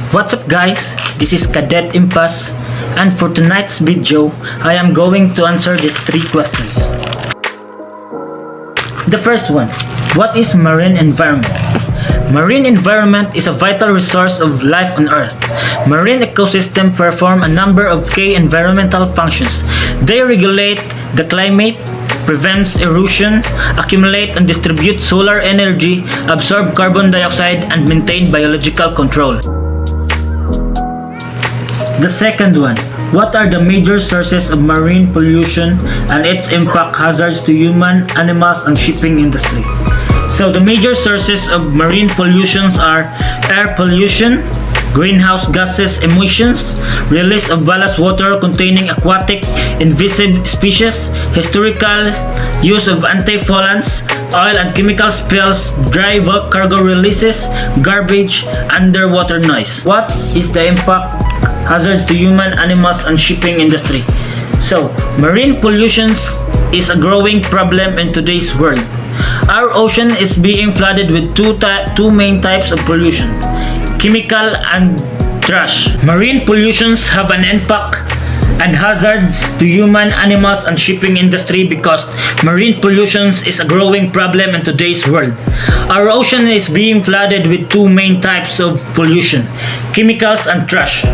What's up guys, this is Cadet Impas, and for tonight's video, I am going to answer these 3 questions. The first one, what is marine environment? Marine environment is a vital resource of life on Earth. Marine ecosystems perform a number of key environmental functions. They regulate the climate, prevents erosion, accumulate and distribute solar energy, absorb carbon dioxide, and maintain biological control. The second one, what are the major sources of marine pollution and its impact hazards to human, animals, and shipping industry? So the major sources of marine pollutions are air pollution, greenhouse gases emissions, release of ballast water containing aquatic invasive species, historical use of antifoulants, oil and chemical spills, dry bulk cargo releases, garbage, underwater noise. What is the impact hazards to human, animals, and shipping industry? So, marine pollution is a growing problem in today's world. Our ocean is being flooded with two main types of pollution, chemical and trash. Marine pollutions have an impact and hazards to human, animals, and shipping industry because marine pollution is a growing problem in today's world. Our ocean is being flooded with two main types of pollution, chemicals and trash.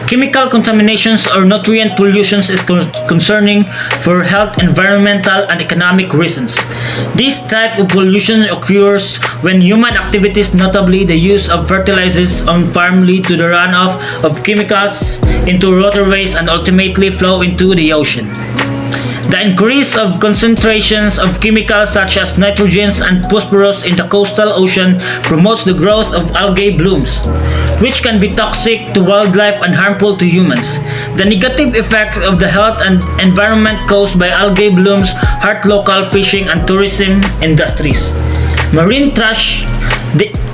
Chemical contaminations or nutrient pollution is concerning for health, environmental, and economic reasons. This type of pollution occurs when human activities, notably the use of fertilizers on farm, lead to the runoff of chemicals into waterways and ultimately flow into the ocean. The increase of concentrations of chemicals such as nitrogen and phosphorus in the coastal ocean promotes the growth of algae blooms, which can be toxic to wildlife and harmful to humans. The negative effects of the health and environment caused by algae blooms hurt local fishing and tourism industries. Marine trash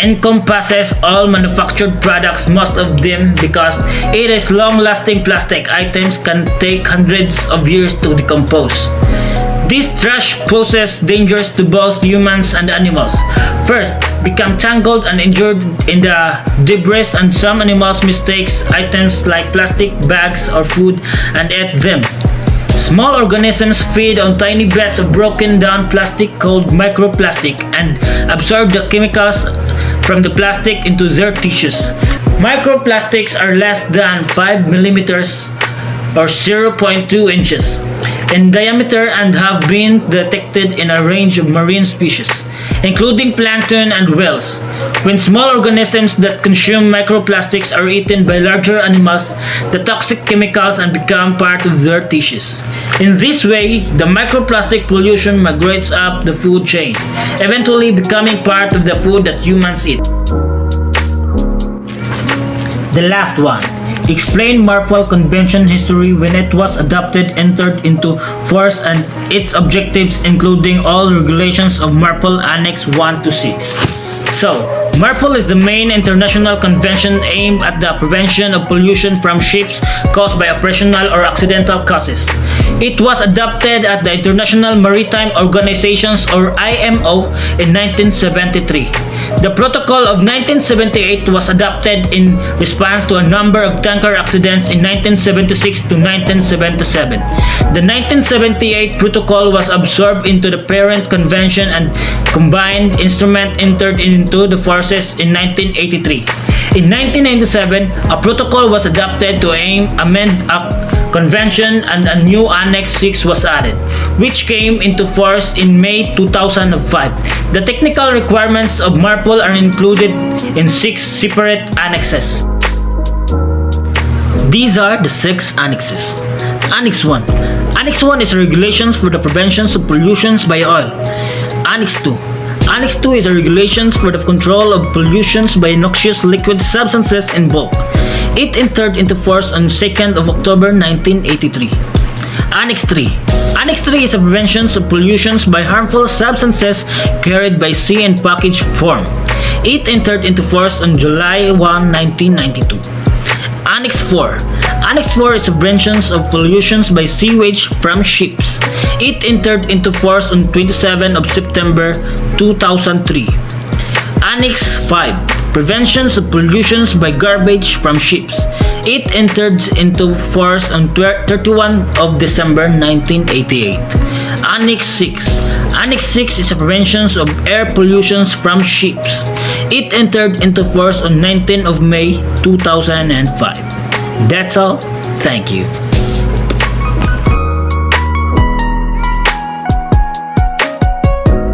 encompasses all manufactured products, most of them because it is long-lasting plastic items can take hundreds of years to decompose. This trash poses dangers to both humans and animals. First, become tangled and injured in the debris, and some animals mistake items like plastic bags or food and eat them. Small organisms feed on tiny bits of broken down plastic called microplastic and absorb the chemicals from the plastic into their tissues. Microplastics are less than 5 millimeters or 0.2 inches in diameter and have been detected in a range of marine species, including plankton and whales. When small organisms that consume microplastics are eaten by larger animals, the toxic chemicals and become part of their tissues. In this way, the microplastic pollution migrates up the food chain, eventually becoming part of the food that humans eat. The last one. Explain MARPOL Convention history when it was adopted, entered into force, and its objectives, including all regulations of MARPOL Annex 1 to 6. So, MARPOL is the main international convention aimed at the prevention of pollution from ships caused by operational or accidental causes. It was adopted at the International Maritime Organizations or IMO in 1973. The Protocol of 1978 was adopted in response to a number of tanker accidents in 1976 to 1977. The 1978 Protocol was absorbed into the parent convention and combined instrument entered into the forces in 1983. In 1997, a protocol was adopted to amend a convention and a new Annex 6 was added, which came into force in May 2005. The technical requirements of MARPOL are included in 6 separate annexes. These are the 6 annexes. Annex 1. Annex 1 is regulations for the prevention of pollutions by oil. Annex 2. Annex 2 is regulations for the control of pollutions by noxious liquid substances in bulk. It entered into force on 2nd of October 1983. Annex 3. Annex 3 is a prevention of pollutions by harmful substances carried by sea in package form. It entered into force on July 1, 1992. Annex 4. Annex 4 is the prevention of pollutions by sewage from ships. It entered into force on 27 of September 2003. Annex 5. Preventions of pollutions by garbage from ships. It entered into force on 31 of December 1988. Annex 6. Annex 6 is a prevention of air pollutions from ships. It entered into force on 19 of May 2005. That's all. Thank you.